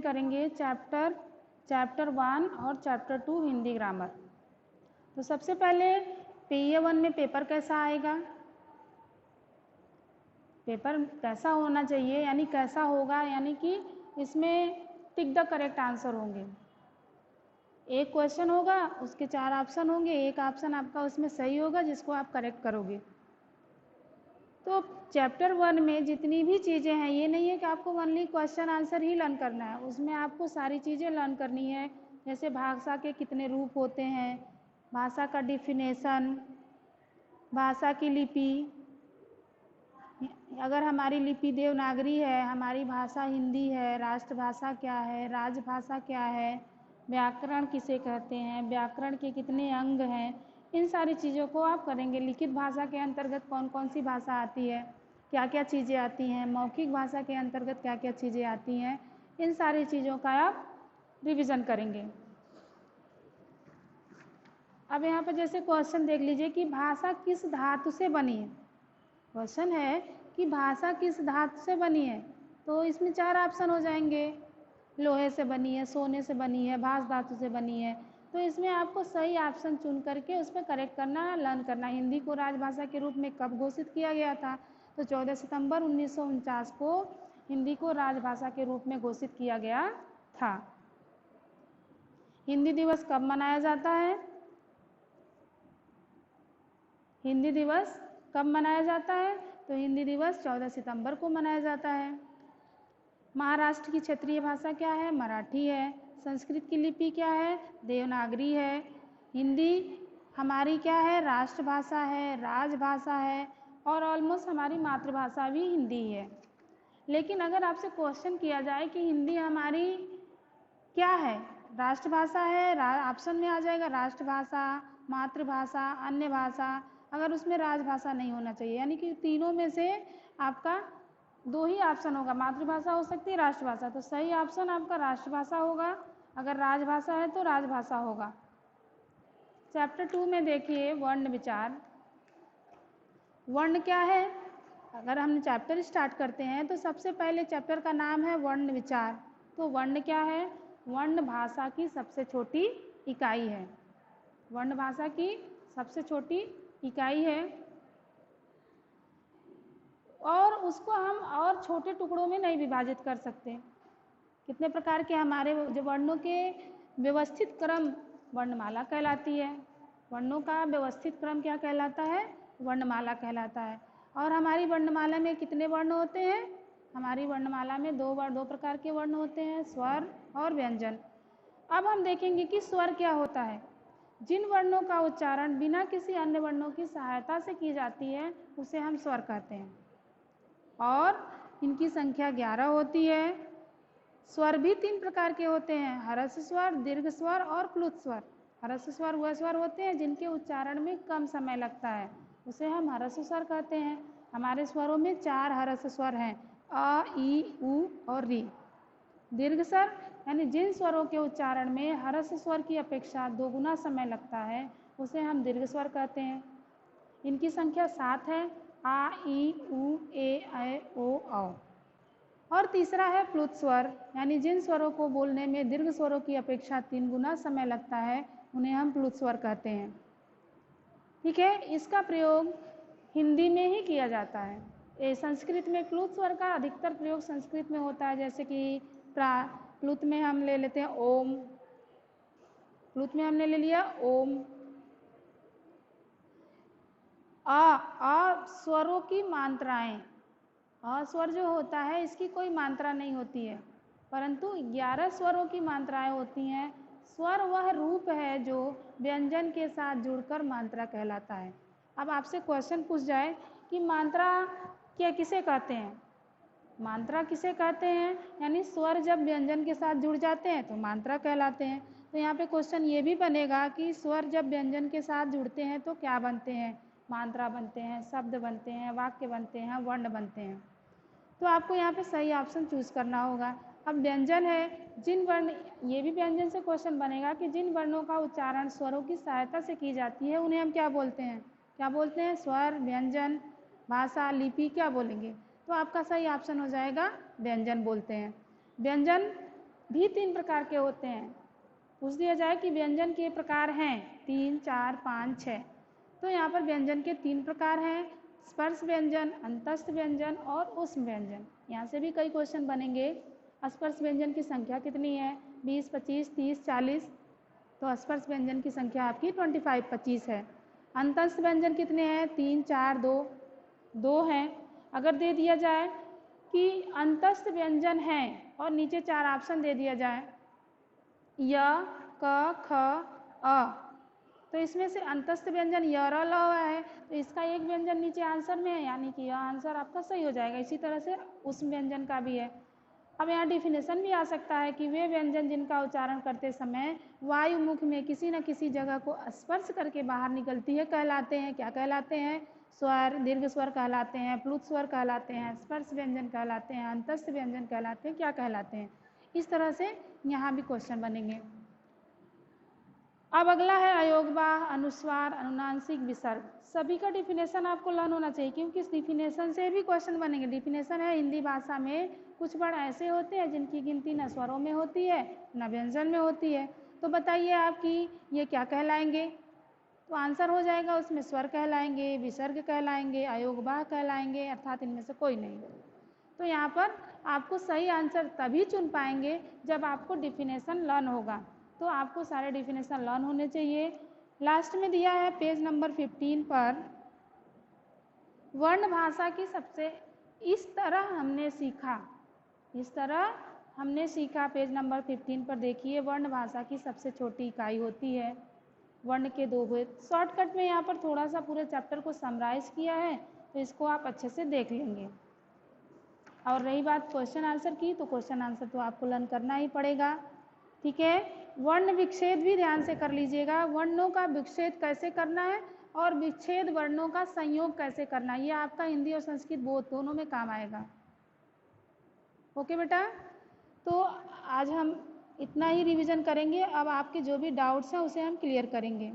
करेंगे चैप्टर 1 और chapter 2 Hindi grammar. तो सबसे पहले PA 1 में पेपर कैसा आएगा, पेपर कैसा होना चाहिए, यानी कैसा होगा, यानी कि इसमें टिक द करेक्ट आंसर होंगे। एक क्वेश्चन होगा, उसके 4 ऑप्शन होंगे, एक ऑप्शन आपका उसमें सही होगा जिसको आप करेक्ट करोगे। तो चैप्टर 1 में जितनी भी चीज़ें हैं, ये नहीं है कि आपको ओनली क्वेश्चन आंसर ही लर्न करना है, उसमें आपको सारी चीज़ें लर्न करनी है। जैसे भाषा के कितने रूप होते हैं, भाषा का डिफिनेशन, भाषा की लिपि, अगर हमारी लिपि देवनागरी है, हमारी भाषा हिंदी है, राष्ट्रभाषा क्या है, राजभाषा क्या है, व्याकरण किसे कहते हैं, व्याकरण के कितने अंग हैं, इन सारी चीज़ों को आप करेंगे। लिखित भाषा के अंतर्गत कौन कौन सी भाषा आती है, क्या क्या चीज़ें आती हैं, मौखिक भाषा के अंतर्गत क्या क्या चीज़ें आती हैं, इन सारी चीज़ों का आप रिवीजन करेंगे। अब यहाँ पर जैसे क्वेश्चन देख लीजिए कि भाषा किस धातु से बनी है। क्वेश्चन है कि भाषा किस धातु से बनी है, तो इसमें 4 ऑप्शन हो जाएंगे। लोहे से बनी है, सोने से बनी है, भास धातु से बनी है। तो इसमें आपको सही ऑप्शन चुन करके उस पर करेक्ट करना, लर्न करना। हिंदी को राजभाषा के रूप में कब घोषित किया गया था, तो 14 सितंबर 1949 को हिंदी को राजभाषा के रूप में घोषित किया गया था। हिंदी दिवस कब मनाया जाता है, हिंदी दिवस कब मनाया जाता है, तो हिंदी दिवस 14 सितंबर को मनाया जाता है। महाराष्ट्र की क्षेत्रीय भाषा क्या है, मराठी है। संस्कृत की लिपि क्या है, देवनागरी है। हिंदी हमारी क्या है, राष्ट्रभाषा है, राजभाषा है, और ऑलमोस्ट हमारी मातृभाषा भी हिंदी है। लेकिन अगर आपसे क्वेश्चन किया जाए कि हिंदी हमारी क्या है, राष्ट्रभाषा है, ऑप्शन में आ जाएगा राष्ट्रभाषा, मातृभाषा, अन्य भाषा, अगर उसमें राजभाषा नहीं होना चाहिए, यानी कि तीनों में से आपका 2 ही ऑप्शन होगा, मातृभाषा हो सकती है, राष्ट्रभाषा। तो सही ऑप्शन आपका राष्ट्रभाषा होगा, अगर राजभाषा है तो राजभाषा होगा। चैप्टर 2 में देखिए वर्ण विचार। वर्ण क्या है, अगर हम चैप्टर स्टार्ट करते हैं तो सबसे पहले चैप्टर का नाम है वर्ण विचार। तो वर्ण क्या है, वर्ण भाषा की सबसे छोटी इकाई है। वर्ण भाषा की सबसे छोटी इकाई है, और उसको हम और छोटे टुकड़ों में नहीं विभाजित कर सकते। कितने प्रकार के हमारे जो वर्णों के व्यवस्थित क्रम वर्णमाला कहलाती है। वर्णों का व्यवस्थित क्रम क्या कहलाता है, वर्णमाला कहलाता है। और हमारी वर्णमाला में कितने वर्ण होते हैं, हमारी वर्णमाला में 2 प्रकार के वर्ण होते हैं, स्वर और व्यंजन। अब हम देखेंगे कि स्वर क्या होता है। जिन वर्णों का उच्चारण बिना किसी अन्य वर्णों की सहायता से की जाती है उसे हम स्वर कहते हैं, और इनकी संख्या 11 होती है। स्वर भी 3 प्रकार के होते हैं, ह्रस्व स्वर, दीर्घ स्वर और प्लुत स्वर। ह्रस्व स्वर वह स्वर होते हैं जिनके उच्चारण में कम समय लगता है, उसे हम ह्रस्व स्वर कहते हैं। हमारे स्वरों में 4 ह्रस्व स्वर हैं, अ, ई, उ और री। दीर्घ स्वर यानी जिन स्वरों के उच्चारण में ह्रस्व स्वर की अपेक्षा 2 गुना समय लगता है उसे हम दीर्घ स्वर कहते हैं। इनकी संख्या 7 है, आ, ई, उ, ए, ऐ, ओ, औ। और तीसरा है प्लुत स्वर, यानी जिन स्वरों को बोलने में दीर्घ स्वरों की अपेक्षा 3 गुना समय लगता है उन्हें हम प्लुत स्वर कहते हैं। ठीक है, इसका प्रयोग हिंदी में ही किया जाता है। संस्कृत में प्लुत स्वर का अधिकतर प्रयोग संस्कृत में होता है, जैसे कि प्लुत में हम ले लेते हैं ओम, प्लुत में हमने ले लिया ओम। आ स्वरों की मात्राएं, अ स्वर जो होता है इसकी कोई मात्रा नहीं होती है, परंतु 11 स्वरों की मात्राएं होती हैं। स्वर वह रूप है जो व्यंजन के साथ जुड़कर मात्रा कहलाता है। अब आपसे क्वेश्चन पूछ जाए कि मात्रा क्या किसे कहते हैं, मात्रा किसे कहते हैं, यानी स्वर जब व्यंजन के साथ जुड़ जाते हैं तो मात्रा कहलाते हैं। तो यहाँ पे क्वेश्चन ये भी बनेगा कि स्वर जब व्यंजन के साथ जुड़ते हैं तो क्या बनते हैं, मात्रा बनते हैं, शब्द बनते हैं, वाक्य बनते हैं, वर्ण बनते हैं। तो आपको यहाँ पे सही ऑप्शन चूज़ करना होगा। अब व्यंजन है, जिन वर्ण, ये भी व्यंजन से क्वेश्चन बनेगा कि जिन वर्णों का उच्चारण स्वरों की सहायता से की जाती है उन्हें हम क्या बोलते हैं, क्या बोलते हैं, स्वर, व्यंजन, भाषा, लिपि, क्या बोलेंगे। तो आपका सही ऑप्शन हो जाएगा व्यंजन बोलते हैं। व्यंजन भी 3 प्रकार के होते हैं। पूछ दिया जाए कि व्यंजन के प्रकार हैं 3, 4, 5, 6, तो यहाँ पर व्यंजन के 3 प्रकार हैं, स्पर्श व्यंजन, अंतस्थ व्यंजन और ऊष्म व्यंजन। यहाँ से भी कई क्वेश्चन बनेंगे। स्पर्श व्यंजन की संख्या कितनी है? 20, 25, 30, 40, तो स्पर्श व्यंजन की संख्या आपकी 25, 25 है। अंतस्थ व्यंजन कितने हैं? 3, 4, 2 हैं। अगर दे दिया जाए कि अंतस्थ व्यंजन हैं और नीचे 4 ऑप्शन दे दिया जाए य, क, ख, अ, तो इसमें से अंतस्थ व्यंजन य, र, ल है, तो इसका एक व्यंजन नीचे आंसर में है, यानी कि यह आंसर आपका सही हो जाएगा। इसी तरह से उस व्यंजन का भी है। अब यहाँ डिफिनेशन भी आ सकता है कि वे व्यंजन जिनका उच्चारण करते समय वायु मुख में किसी न किसी जगह को स्पर्श करके बाहर निकलती है कहलाते हैं। क्या कहलाते हैं? स्वर, दीर्घ स्वर कहलाते हैं, प्लुत स्वर कहलाते हैं, स्पर्श व्यंजन कहलाते हैं, अंतस्थ व्यंजन कहलाते हैं, क्या कहलाते हैं। इस तरह से यहाँ भी क्वेश्चन बनेंगे। अब अगला है अयोगवाह, अनुस्वार, अनुनासिक, विसर्ग। सभी का डिफिनेशन आपको लर्न होना चाहिए, क्योंकि इस डिफिनेशन से भी क्वेश्चन बनेंगे। डिफिनेशन है हिंदी भाषा में कुछ वर्ण ऐसे होते हैं जिनकी गिनती न स्वरों में होती है न व्यंजन में होती है। तो बताइए आपकी ये क्या कहलाएंगे? तो आंसर हो जाएगा उसमें स्वर कहलाएंगे, विसर्ग कहलाएंगे, अयोगवाह कहलाएंगे, अर्थात इनमें से कोई नहीं। तो यहाँ पर आपको सही आंसर तभी चुन पाएंगे जब आपको डिफिनेशन लर्न होगा। तो आपको सारे डिफिनेशन लर्न होने चाहिए। लास्ट में दिया है पेज नंबर 15 पर, वर्ण भाषा की सबसे इस तरह हमने सीखा, इस तरह हमने सीखा। पेज नंबर 15 पर देखिए, वर्ण भाषा की सबसे छोटी इकाई होती है। वर्ण के 2 भेद। शॉर्टकट में यहाँ पर थोड़ा सा पूरे चैप्टर को समराइज किया है, तो इसको आप अच्छे से देख लेंगे। और रही बात क्वेश्चन आंसर की, तो क्वेश्चन आंसर तो आपको लर्न करना ही पड़ेगा, ठीक है। वर्ण विच्छेद भी ध्यान से कर लीजिएगा। वर्णों का विच्छेद कैसे करना है और विच्छेद वर्णों का संयोग कैसे करना है, ये आपका हिंदी और संस्कृत बोथ दोनों में काम आएगा। ओके बेटा, तो आज हम इतना ही रिवीजन करेंगे। अब आपके जो भी डाउट्स हैं उसे हम क्लियर करेंगे।